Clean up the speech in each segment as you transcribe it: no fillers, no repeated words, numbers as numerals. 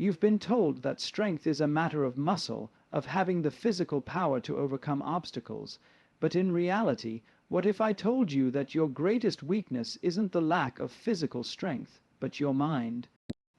You've been told that strength is a matter of muscle, of having the physical power to overcome obstacles. But in reality, what if I told you that your greatest weakness isn't the lack of physical strength, but your mind?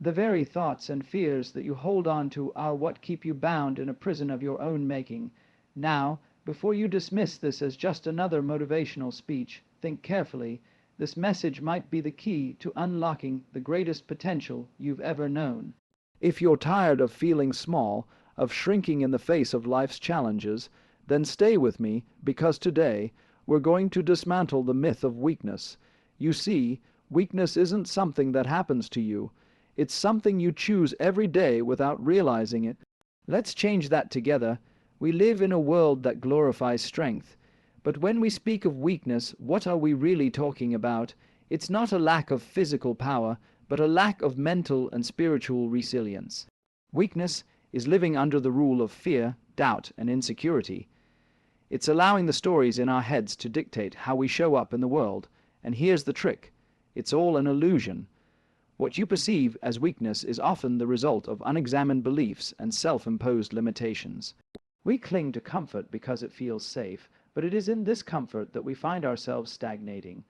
The very thoughts and fears that you hold on to are what keep you bound in a prison of your own making. Now, before you dismiss this as just another motivational speech, think carefully. This message might be the key to unlocking the greatest potential you've ever known. If you're tired of feeling small, of shrinking in the face of life's challenges, then stay with me, because today we're going to dismantle the myth of weakness. You see, weakness isn't something that happens to you. It's something you choose every day without realizing it. Let's change that together. We live in a world that glorifies strength. But when we speak of weakness, what are we really talking about? It's not a lack of physical power, but a lack of mental and spiritual resilience. Weakness is living under the rule of fear, doubt, and insecurity. It's allowing the stories in our heads to dictate how we show up in the world. And here's the trick. It's all an illusion. What you perceive as weakness is often the result of unexamined beliefs and self-imposed limitations. We cling to comfort because it feels safe, but it is in this comfort that we find ourselves stagnating.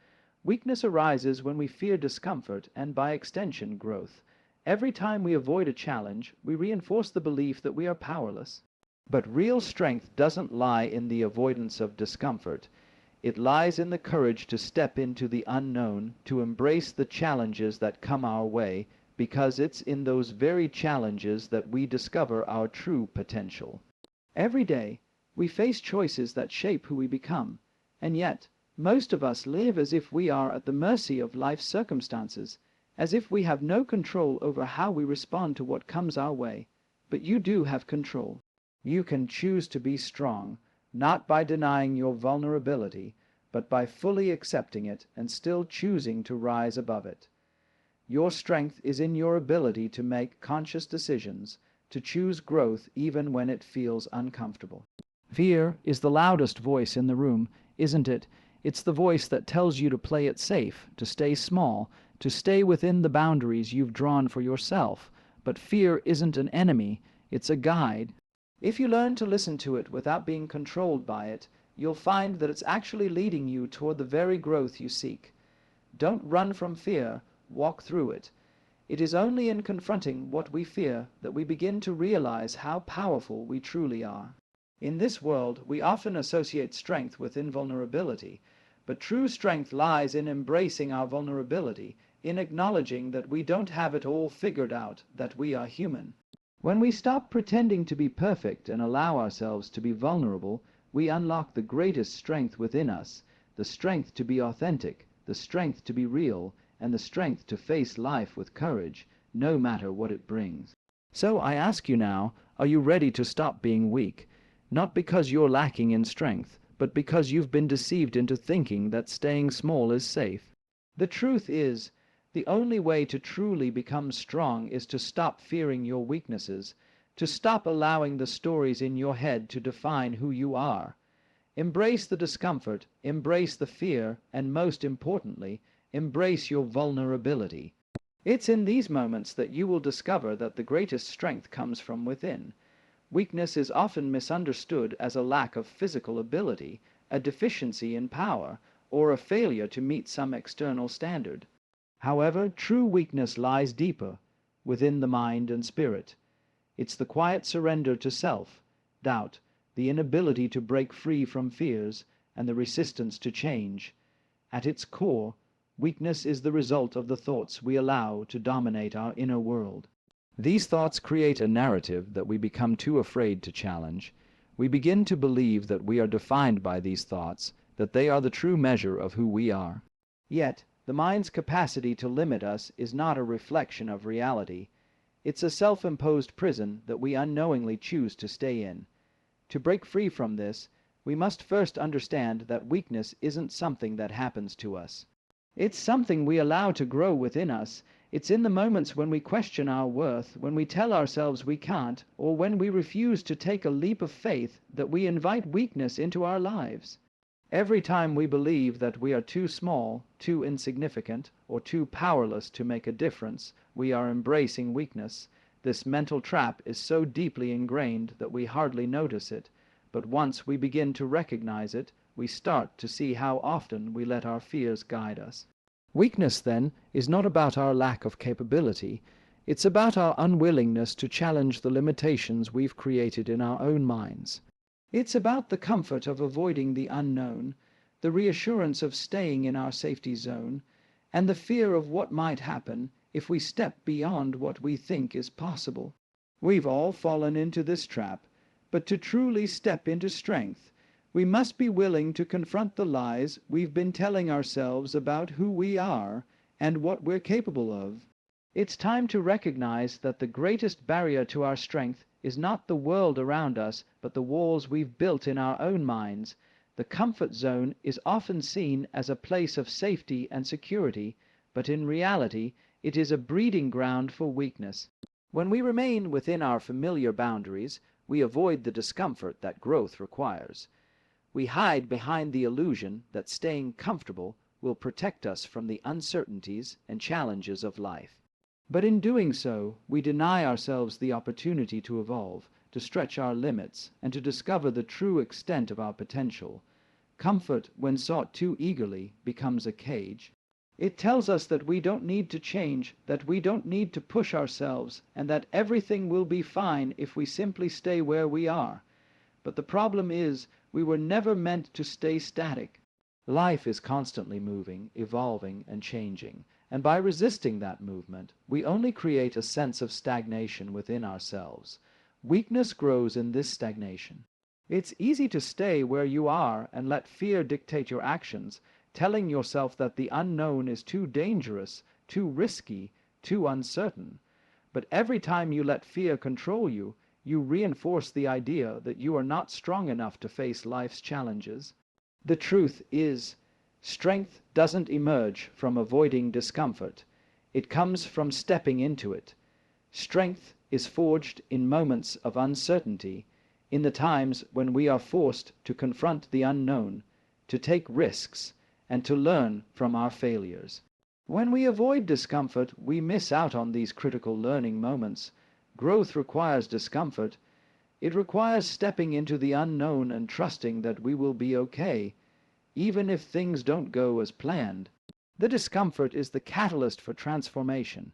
Weakness arises when we fear discomfort and, by extension, growth. Every time we avoid a challenge, we reinforce the belief that we are powerless. But real strength doesn't lie in the avoidance of discomfort. It lies in the courage to step into the unknown, to embrace the challenges that come our way, because it's in those very challenges that we discover our true potential. Every day, we face choices that shape who we become, and yet, most of us live as if we are at the mercy of life's circumstances, as if we have no control over how we respond to what comes our way. But you do have control. You can choose to be strong, not by denying your vulnerability, but by fully accepting it and still choosing to rise above it. Your strength is in your ability to make conscious decisions, to choose growth even when it feels uncomfortable. Fear is the loudest voice in the room, isn't it? It's the voice that tells you to play it safe, to stay small, to stay within the boundaries you've drawn for yourself. But fear isn't an enemy, it's a guide. If you learn to listen to it without being controlled by it, you'll find that it's actually leading you toward the very growth you seek. Don't run from fear, walk through it. It is only in confronting what we fear that we begin to realize how powerful we truly are. In this world, we often associate strength with invulnerability, but true strength lies in embracing our vulnerability, in acknowledging that we don't have it all figured out, that we are human. When we stop pretending to be perfect and allow ourselves to be vulnerable, we unlock the greatest strength within us, the strength to be authentic, the strength to be real, and the strength to face life with courage, no matter what it brings. So I ask you now, are you ready to stop being weak? Not because you're lacking in strength, but because you've been deceived into thinking that staying small is safe. The truth is, the only way to truly become strong is to stop fearing your weaknesses, to stop allowing the stories in your head to define who you are. Embrace the discomfort, embrace the fear, and most importantly, embrace your vulnerability. It's in these moments that you will discover that the greatest strength comes from within. Weakness is often misunderstood as a lack of physical ability, a deficiency in power, or a failure to meet some external standard. However, true weakness lies deeper, within the mind and spirit. It's the quiet surrender to self, doubt, the inability to break free from fears, and the resistance to change. At its core, weakness is the result of the thoughts we allow to dominate our inner world. These thoughts create a narrative that we become too afraid to challenge. We begin to believe that we are defined by these thoughts, that they are the true measure of who we are. Yet, the mind's capacity to limit us is not a reflection of reality. It's a self-imposed prison that we unknowingly choose to stay in. To break free from this, we must first understand that weakness isn't something that happens to us. It's something we allow to grow within us. It's in the moments when we question our worth, when we tell ourselves we can't, or when we refuse to take a leap of faith, that we invite weakness into our lives. Every time we believe that we are too small, too insignificant, or too powerless to make a difference, we are embracing weakness. This mental trap is so deeply ingrained that we hardly notice it, but once we begin to recognize it, we start to see how often we let our fears guide us. Weakness, then, is not about our lack of capability. It's about our unwillingness to challenge the limitations we've created in our own minds. It's about the comfort of avoiding the unknown, the reassurance of staying in our safety zone, and the fear of what might happen if we step beyond what we think is possible. We've all fallen into this trap, but to truly step into strength, we must be willing to confront the lies we've been telling ourselves about who we are and what we're capable of. It's time to recognize that the greatest barrier to our strength is not the world around us, but the walls we've built in our own minds. The comfort zone is often seen as a place of safety and security, but in reality, it is a breeding ground for weakness. When we remain within our familiar boundaries, we avoid the discomfort that growth requires. We hide behind the illusion that staying comfortable will protect us from the uncertainties and challenges of life. But in doing so, we deny ourselves the opportunity to evolve, to stretch our limits, and to discover the true extent of our potential. Comfort, when sought too eagerly, becomes a cage. It tells us that we don't need to change, that we don't need to push ourselves, and that everything will be fine if we simply stay where we are. But the problem is, we were never meant to stay static. Life is constantly moving, evolving, and changing, and by resisting that movement, we only create a sense of stagnation within ourselves. Weakness grows in this stagnation. It's easy to stay where you are and let fear dictate your actions, telling yourself that the unknown is too dangerous, too risky, too uncertain. But every time you let fear control you, you reinforce the idea that you are not strong enough to face life's challenges. The truth is, strength doesn't emerge from avoiding discomfort. It comes from stepping into it. Strength is forged in moments of uncertainty, in the times when we are forced to confront the unknown, to take risks, and to learn from our failures. When we avoid discomfort, we miss out on these critical learning moments. Growth requires discomfort. It requires stepping into the unknown and trusting that we will be okay, even if things don't go as planned. The discomfort is the catalyst for transformation.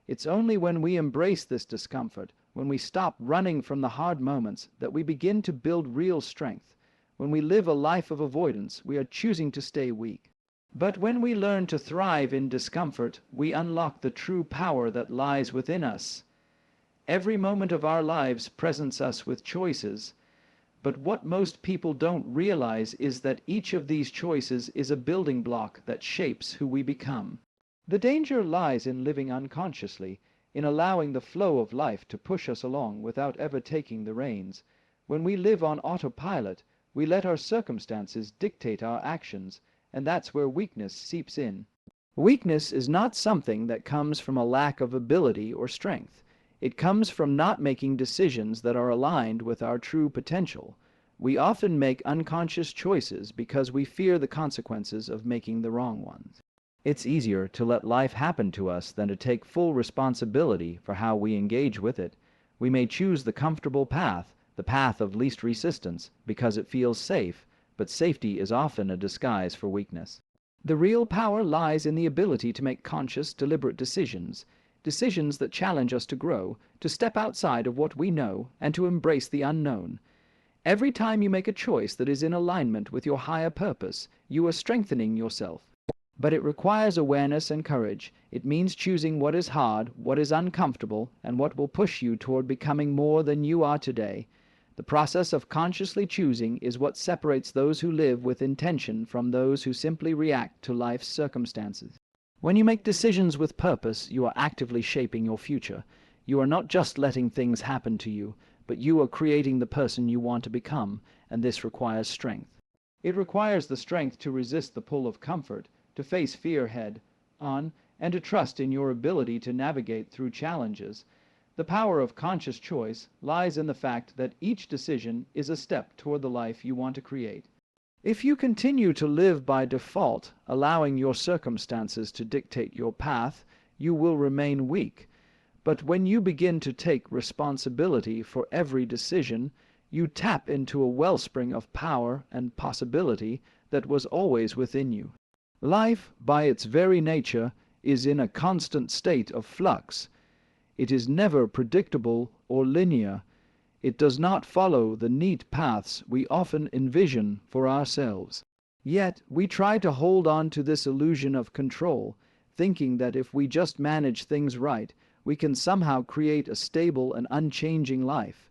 It's only when we embrace this discomfort, when we stop running from the hard moments, that we begin to build real strength. When we live a life of avoidance, we are choosing to stay weak. But when we learn to thrive in discomfort, we unlock the true power that lies within us. Every moment of our lives presents us with choices, but what most people don't realize is that each of these choices is a building block that shapes who we become. The danger lies in living unconsciously, in allowing the flow of life to push us along without ever taking the reins. When we live on autopilot, we let our circumstances dictate our actions, and that's where weakness seeps in. Weakness is not something that comes from a lack of ability or strength. It comes from not making decisions that are aligned with our true potential. We often make unconscious choices because we fear the consequences of making the wrong ones. It's easier to let life happen to us than to take full responsibility for how we engage with it. We may choose the comfortable path, the path of least resistance, because it feels safe, but safety is often a disguise for weakness. The real power lies in the ability to make conscious, deliberate decisions that challenge us to grow, to step outside of what we know, and to embrace the unknown. Every time you make a choice that is in alignment with your higher purpose, you are strengthening yourself. But it requires awareness and courage. It means choosing what is hard, what is uncomfortable, and what will push you toward becoming more than you are today. The process of consciously choosing is what separates those who live with intention from those who simply react to life's circumstances. When you make decisions with purpose, you are actively shaping your future. You are not just letting things happen to you, but you are creating the person you want to become, and this requires strength. It requires the strength to resist the pull of comfort, to face fear head on, and to trust in your ability to navigate through challenges. The power of conscious choice lies in the fact that each decision is a step toward the life you want to create. If you continue to live by default, allowing your circumstances to dictate your path, you will remain weak. But when you begin to take responsibility for every decision, you tap into a wellspring of power and possibility that was always within you. Life, by its very nature, is in a constant state of flux. It is never predictable or linear. It does not follow the neat paths we often envision for ourselves. Yet we try to hold on to this illusion of control, thinking that if we just manage things right, we can somehow create a stable and unchanging life.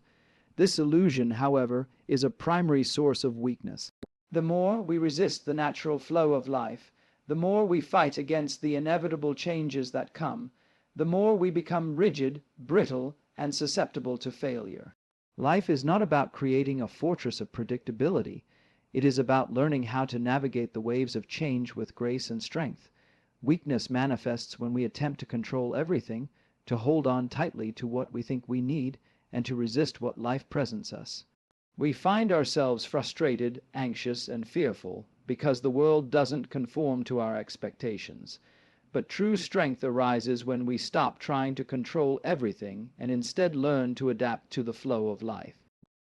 This illusion, however, is a primary source of weakness. The more we resist the natural flow of life, the more we fight against the inevitable changes that come, the more we become rigid, brittle, and susceptible to failure. Life is not about creating a fortress of predictability. It is about learning how to navigate the waves of change with grace and strength. Weakness manifests when we attempt to control everything, to hold on tightly to what we think we need, and to resist what life presents us. We find ourselves frustrated, anxious, and fearful because the world doesn't conform to our expectations. But true strength arises when we stop trying to control everything and instead learn to adapt to the flow of life.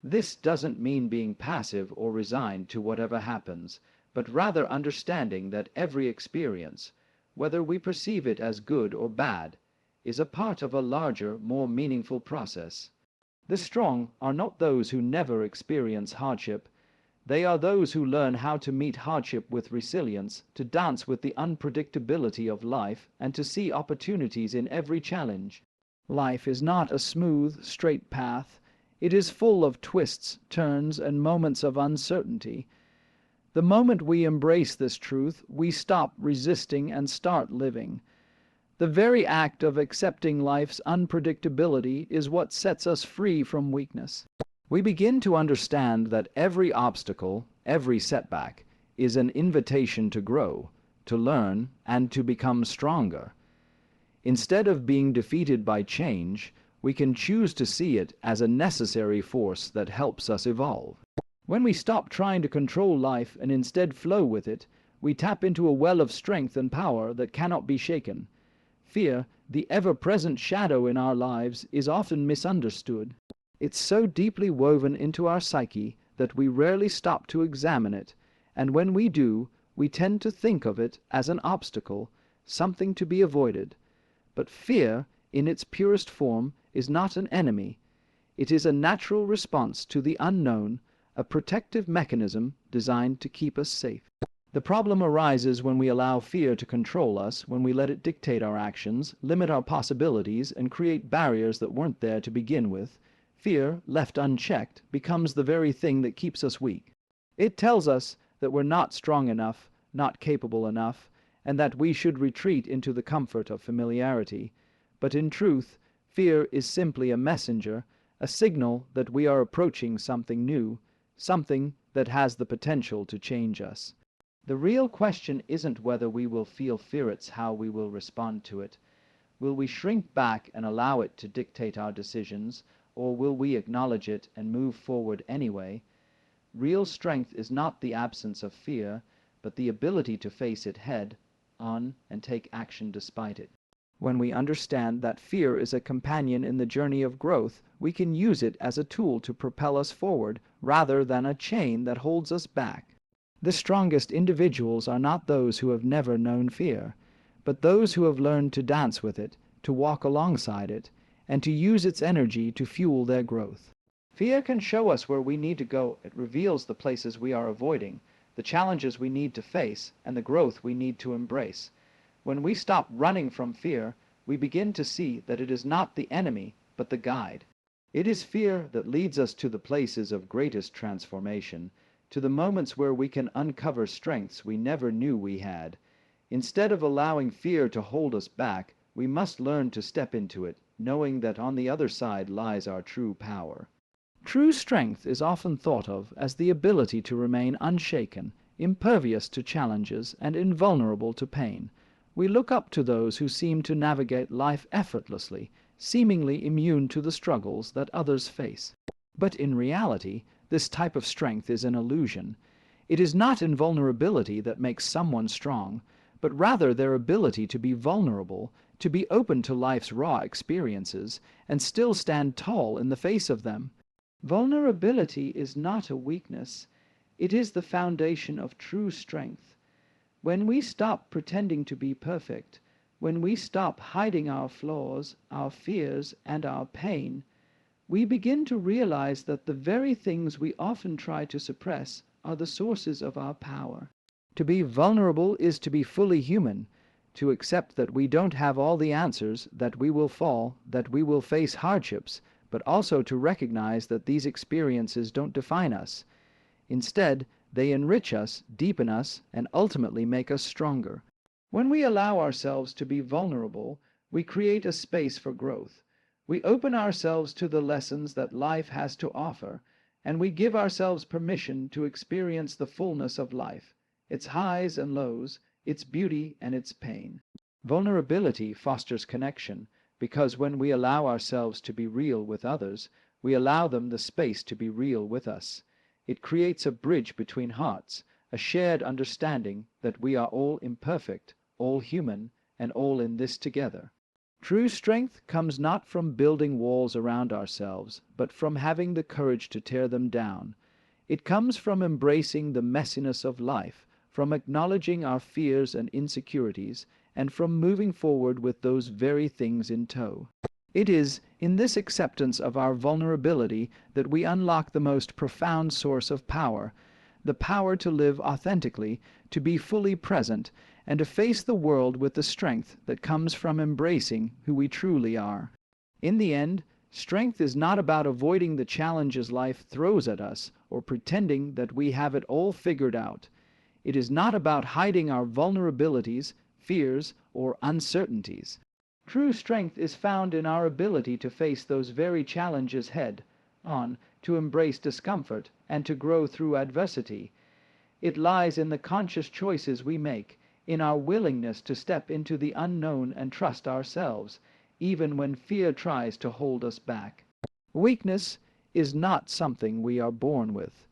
This doesn't mean being passive or resigned to whatever happens, but rather understanding that every experience, whether we perceive it as good or bad, is a part of a larger, more meaningful process. The strong are not those who never experience hardship. They are those who learn how to meet hardship with resilience, to dance with the unpredictability of life, and to see opportunities in every challenge. Life is not a smooth, straight path. It is full of twists, turns, and moments of uncertainty. The moment we embrace this truth, we stop resisting and start living. The very act of accepting life's unpredictability is what sets us free from weakness. We begin to understand that every obstacle, every setback, is an invitation to grow, to learn, and to become stronger. Instead of being defeated by change, we can choose to see it as a necessary force that helps us evolve. When we stop trying to control life and instead flow with it, we tap into a well of strength and power that cannot be shaken. Fear, the ever-present shadow in our lives, is often misunderstood. It's so deeply woven into our psyche that we rarely stop to examine it, and when we do, we tend to think of it as an obstacle, something to be avoided. But fear, in its purest form, is not an enemy. It is a natural response to the unknown, a protective mechanism designed to keep us safe. The problem arises when we allow fear to control us, when we let it dictate our actions, limit our possibilities, and create barriers that weren't there to begin with. Fear, left unchecked, becomes the very thing that keeps us weak. It tells us that we're not strong enough, not capable enough, and that we should retreat into the comfort of familiarity. But in truth, fear is simply a messenger, a signal that we are approaching something new, something that has the potential to change us. The real question isn't whether we will feel fear, it's how we will respond to it. Will we shrink back and allow it to dictate our decisions, or will we acknowledge it and move forward anyway? Real strength is not the absence of fear, but the ability to face it head on and take action despite it. When we understand that fear is a companion in the journey of growth, we can use it as a tool to propel us forward rather than a chain that holds us back. The strongest individuals are not those who have never known fear, but those who have learned to dance with it, to walk alongside it, and to use its energy to fuel their growth. Fear can show us where we need to go. It reveals the places we are avoiding, the challenges we need to face, and the growth we need to embrace. When we stop running from fear, we begin to see that it is not the enemy, but the guide. It is fear that leads us to the places of greatest transformation, to the moments where we can uncover strengths we never knew we had. Instead of allowing fear to hold us back, we must learn to step into it, knowing that on the other side lies our true power. True strength is often thought of as the ability to remain unshaken, impervious to challenges, and invulnerable to pain. We look up to those who seem to navigate life effortlessly, seemingly immune to the struggles that others face. But in reality, this type of strength is an illusion. It is not invulnerability that makes someone strong, but rather their ability to be vulnerable, to be open to life's raw experiences, and still stand tall in the face of them. Vulnerability is not a weakness. It is the foundation of true strength. When we stop pretending to be perfect, when we stop hiding our flaws, our fears, and our pain, we begin to realize that the very things we often try to suppress are the sources of our power. To be vulnerable is to be fully human, to accept that we don't have all the answers, that we will fall, that we will face hardships, but also to recognize that these experiences don't define us. Instead, they enrich us, deepen us, and ultimately make us stronger. When we allow ourselves to be vulnerable, we create a space for growth. We open ourselves to the lessons that life has to offer, and we give ourselves permission to experience the fullness of life, its highs and lows, its beauty and its pain. Vulnerability fosters connection, because when we allow ourselves to be real with others, we allow them the space to be real with us. It creates a bridge between hearts, a shared understanding that we are all imperfect, all human, and all in this together. True strength comes not from building walls around ourselves, but from having the courage to tear them down. It comes from embracing the messiness of life, from acknowledging our fears and insecurities, and from moving forward with those very things in tow. It is in this acceptance of our vulnerability that we unlock the most profound source of power, the power to live authentically, to be fully present, and to face the world with the strength that comes from embracing who we truly are. In the end, strength is not about avoiding the challenges life throws at us or pretending that we have it all figured out. It is not about hiding our vulnerabilities, fears, or uncertainties. True strength is found in our ability to face those very challenges head on, to embrace discomfort, and to grow through adversity. It lies in the conscious choices we make, in our willingness to step into the unknown and trust ourselves, even when fear tries to hold us back. Weakness is not something we are born with.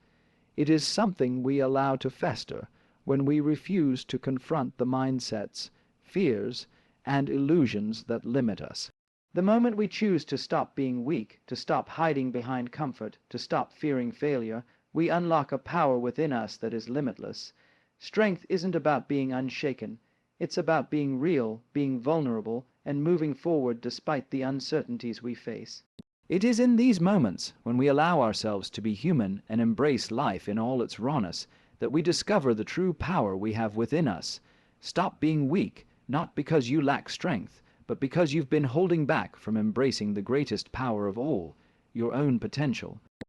It is something we allow to fester when we refuse to confront the mindsets, fears, and illusions that limit us. The moment we choose to stop being weak, to stop hiding behind comfort, to stop fearing failure, we unlock a power within us that is limitless. Strength isn't about being unshaken. It's about being real, being vulnerable, and moving forward despite the uncertainties we face. It is in these moments, when we allow ourselves to be human and embrace life in all its rawness, that we discover the true power we have within us. Stop being weak, not because you lack strength, but because you've been holding back from embracing the greatest power of all, your own potential.